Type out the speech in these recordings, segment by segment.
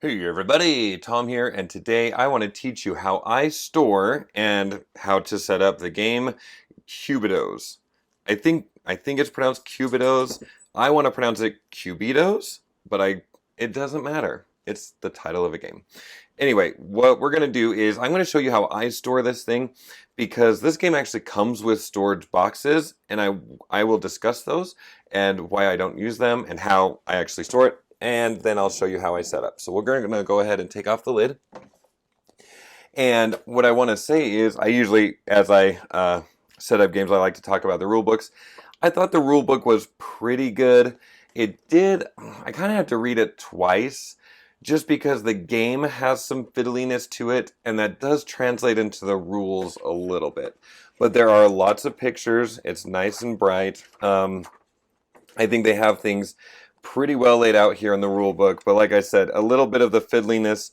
Hey everybody, Tom here, and today I want to teach you how I store and how to set up the game Cubitos. I think it's pronounced Cubitos. I want to pronounce it Cubitos, but it doesn't matter. It's the title of a game. Anyway, what we're going to do is I'm going to show you how I store this thing because this game actually comes with storage boxes, and I will discuss those and why I don't use them and how I actually store it, and then I'll show you how I set up. So we're going to go ahead and take off the lid. And what I want to say is I usually, as I set up games, I like to talk about the rule books. I thought the rule book was pretty good. I kind of had to read it twice just because the game has some fiddliness to it, and that does translate into the rules a little bit. But there are lots of pictures. It's nice and bright. I think they have things pretty well laid out here in the rule book, but like I said, a little bit of the fiddliness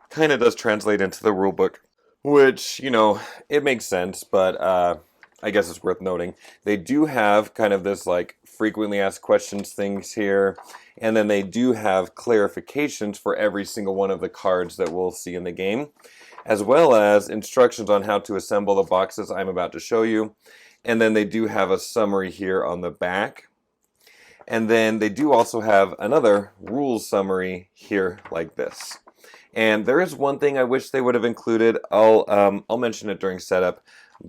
kind of does translate into the rule book, which, it makes sense, but I guess it's worth noting. They do have kind of this like frequently asked questions things here, and then they do have clarifications for every single one of the cards that we'll see in the game, as well as instructions on how to assemble the boxes I'm about to show you. And then they do have a summary here on the back. And then they do also have another rules summary here like this. And there is one thing I wish they would have included. I'll mention it during setup,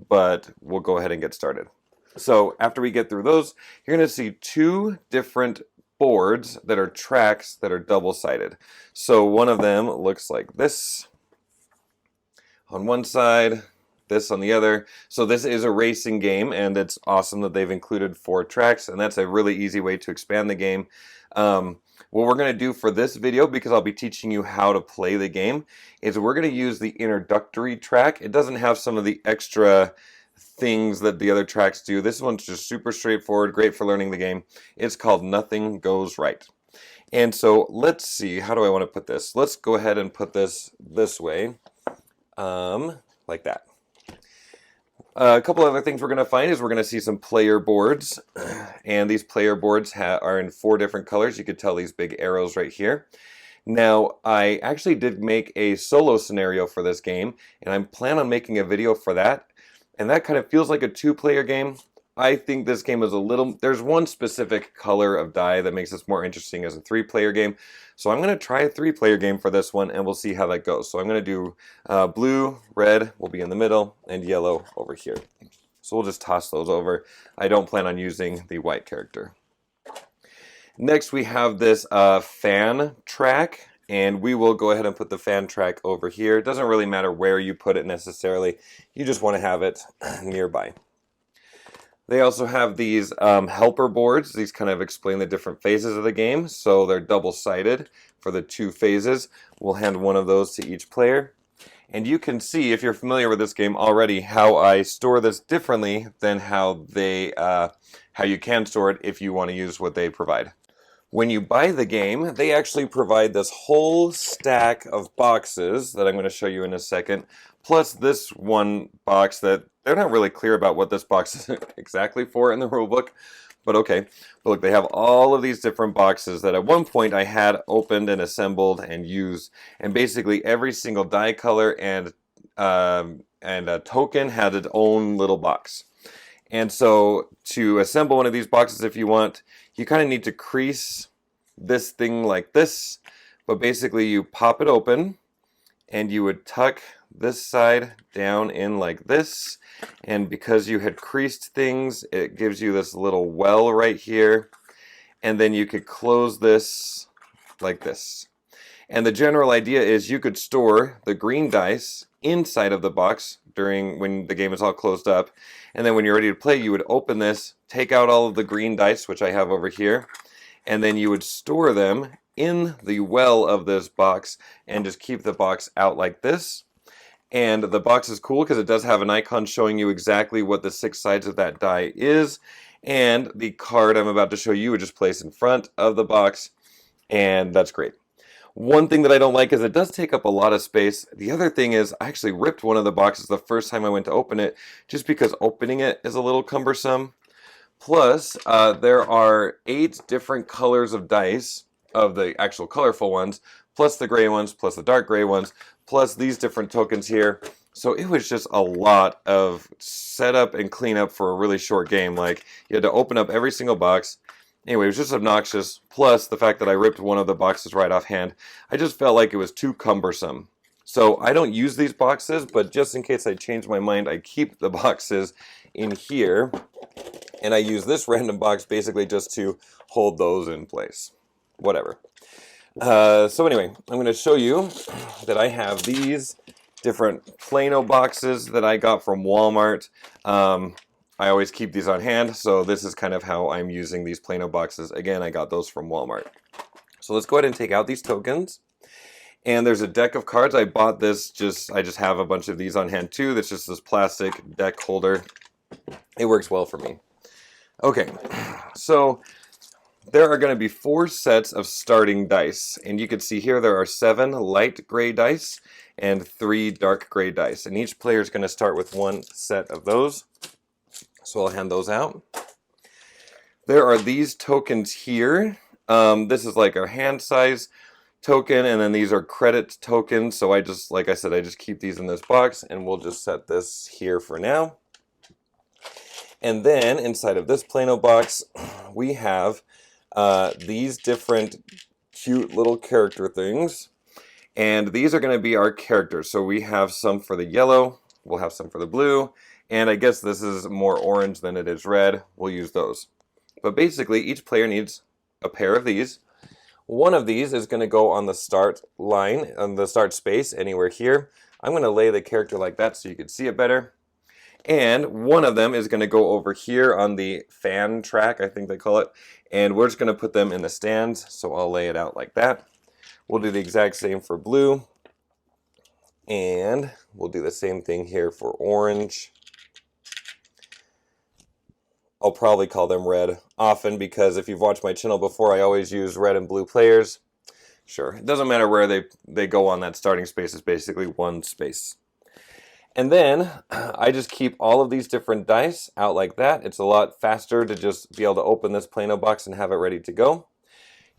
but we'll go ahead and get started. So after we get through those, you're going to see two different boards that are tracks that are double-sided. So one of them looks like this on one side, this on the other. So this is a racing game, and it's awesome that they've included 4 tracks, and that's a really easy way to expand the game. What we're going to do for this video, because I'll be teaching you how to play the game, is we're going to use the introductory track. It doesn't have some of the extra things that the other tracks do. This one's just super straightforward, great for learning the game. It's called Nothing Goes Right. And so let's see, how do I want to put this? Let's go ahead and put this way, like that. A couple other things we're going to find is we're going to see some player boards, and these player boards are in 4 different colors. You could tell these big arrows right here. Now, I actually did make a solo scenario for this game, and I'm planning on making a video for that, and that kind of feels like a 2-player game. I think this game is there's one specific color of die that makes this more interesting as a 3-player game. So I'm going to try a 3-player game for this one, and we'll see how that goes. So I'm going to do blue, red will be in the middle, and yellow over here. So we'll just toss those over. I don't plan on using the white character. Next we have this fan track, and we will go ahead and put the fan track over here. It doesn't really matter where you put it necessarily. You just want to have it nearby. They also have these helper boards. These kind of explain the different phases of the game. So they're double-sided for the 2 phases. We'll hand one of those to each player. And you can see, if you're familiar with this game already, how I store this differently than how you can store it if you want to use what they provide. When you buy the game, they actually provide this whole stack of boxes that I'm going to show you in a second, plus this one box that they're not really clear about what this box is exactly for in the rulebook, but okay. But look, they have all of these different boxes that at one point I had opened and assembled and used, and basically every single die color and a token had its own little box. And so to assemble one of these boxes, if you want, you kind of need to crease this thing like this, but basically you pop it open and you would tuck this side down in like this, and because you had creased things, it gives you this little well right here, and then you could close this like this. And the general idea is you could store the green dice inside of the box when the game is all closed up, and then when you're ready to play, you would open this, take out all of the green dice, which I have over here, and then you would store them in the well of this box and just keep the box out like this. And the box is cool because it does have an icon showing you exactly what the 6 sides of that die is, and the card I'm about to show you would just place in front of the box, and that's great. One thing that I don't like is it does take up a lot of space. The other thing is I actually ripped one of the boxes the first time I went to open it just because opening it is a little cumbersome. Plus, there are 8 different colors of dice, of the actual colorful ones, plus the gray ones, plus the dark gray ones, plus these different tokens here. So it was just a lot of setup and cleanup for a really short game. Like, you had to open up every single box. Anyway, it was just obnoxious. Plus the fact that I ripped one of the boxes right offhand. I just felt like it was too cumbersome. So I don't use these boxes, but just in case I change my mind, I keep the boxes in here. And I use this random box basically just to hold those in place. Whatever. So anyway, I'm going to show you that I have these different Plano boxes that I got from Walmart. I always keep these on hand, so this is kind of how I'm using these Plano boxes. Again, I got those from Walmart. So let's go ahead and take out these tokens. And there's a deck of cards. I bought this, I just have a bunch of these on hand too. That's just this plastic deck holder. It works well for me. Okay, so there are going to be 4 sets of starting dice. And you can see here there are 7 light gray dice and 3 dark gray dice. And each player is going to start with 1 set of those. So I'll hand those out. There are these tokens here. This is like our hand size token, and then these are credit tokens. So I just, like I said, I just keep these in this box, and we'll just set this here for now. And then inside of this Plano box, we have these different cute little character things. And these are going to be our characters. So we have some for the yellow, we'll have some for the blue, and I guess this is more orange than it is red. We'll use those. But basically, each player needs a pair of these. One of these is going to go on the start line, on the start space, anywhere here. I'm going to lay the character like that so you can see it better. And one of them is going to go over here on the fan track, I think they call it. And we're just going to put them in the stands, so I'll lay it out like that. We'll do the exact same for blue. And we'll do the same thing here for orange. I'll probably call them red often because if you've watched my channel before, I always use red and blue players. Sure, it doesn't matter where they go on that starting space, it's basically one space. And then I just keep all of these different dice out like that. It's a lot faster to just be able to open this Plano box and have it ready to go.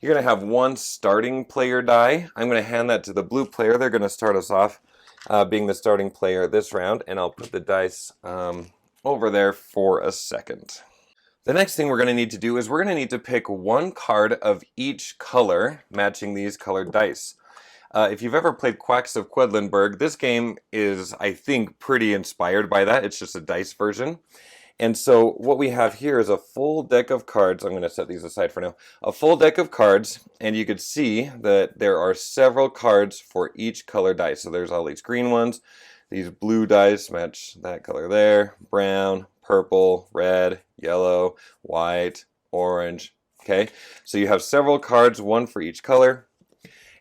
You're going to have 1 starting player die. I'm going to hand that to the blue player. They're going to start us off being the starting player this round, and I'll put the dice over there for a second. The next thing we're going to need to do is we're going to need to pick 1 card of each color matching these colored dice. If you've ever played Quacks of Quedlinburg, this game is, I think, pretty inspired by that. It's just a dice version. And so what we have here is a full deck of cards. I'm going to set these aside for now. A full deck of cards, and you can see that there are several cards for each color dice. So there's all these green ones. These blue dice match that color there. Brown, purple, red, yellow, white, orange. Okay, so you have several cards, 1 for each color.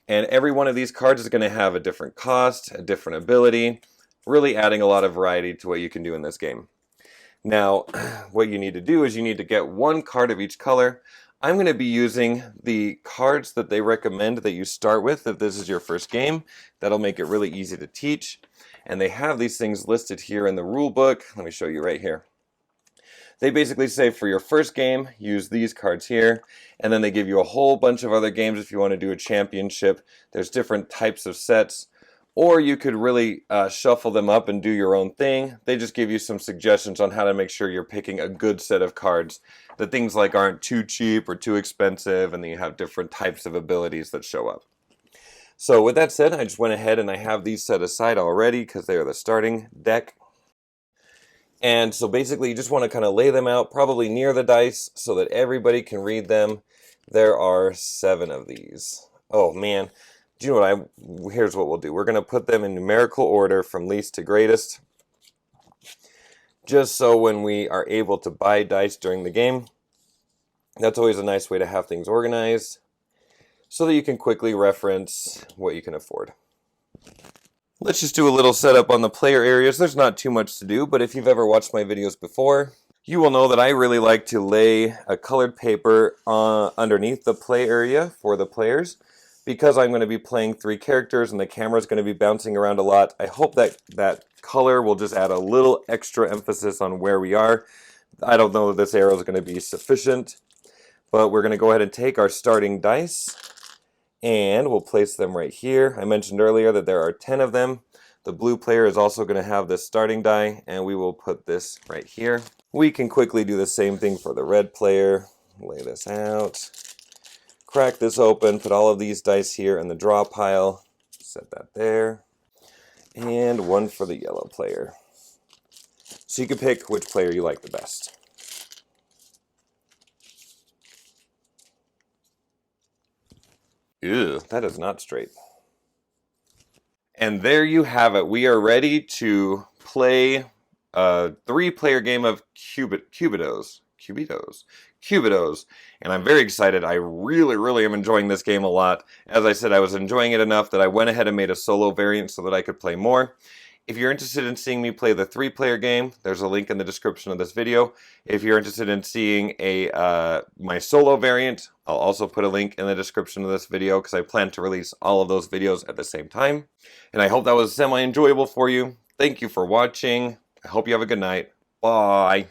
And every one of these cards is going to have a different cost, a different ability, really adding a lot of variety to what you can do in this game. Now, what you need to do is you need to get 1 card of each color. I'm going to be using the cards that they recommend that you start with if this is your first game. That'll make it really easy to teach. And they have these things listed here in the rule book. Let me show you right here. They basically say for your first game, use these cards here, and then they give you a whole bunch of other games if you want to do a championship. There's different types of sets, or you could really shuffle them up and do your own thing. They just give you some suggestions on how to make sure you're picking a good set of cards that things like aren't too cheap or too expensive, and then you have different types of abilities that show up. So with that said, I just went ahead and I have these set aside already because they are the starting deck. And so basically you just want to kind of lay them out probably near the dice so that everybody can read them. There are 7 of these. Oh man, do you know what here's what we'll do. We're going to put them in numerical order from least to greatest. Just so when we are able to buy dice during the game, that's always a nice way to have things organized so that you can quickly reference what you can afford. Let's just do a little setup on the player areas. There's not too much to do, but if you've ever watched my videos before, you will know that I really like to lay a colored paper underneath the play area for the players. Because I'm going to be playing 3 characters and the camera is going to be bouncing around a lot, I hope that that color will just add a little extra emphasis on where we are. I don't know that this arrow is going to be sufficient, but we're going to go ahead and take our starting dice. And we'll place them right here. I mentioned earlier that there are 10 of them. The blue player is also going to have this starting die, and we will put this right here. We can quickly do the same thing for the red player. Lay this out. Crack this open, put all of these dice here in the draw pile. Set that there. And one for the yellow player. So you can pick which player you like the best. Ew, that is not straight. And there you have it. We are ready to play a 3-player game of Cubitos. And I'm very excited. I really am enjoying this game a lot. As I said, I was enjoying it enough that I went ahead and made a solo variant so that I could play more. If you're interested in seeing me play the 3-player game, there's a link in the description of this video. If you're interested in seeing my solo variant, I'll also put a link in the description of this video because I plan to release all of those videos at the same time. And I hope that was semi-enjoyable for you. Thank you for watching. I hope you have a good night. Bye.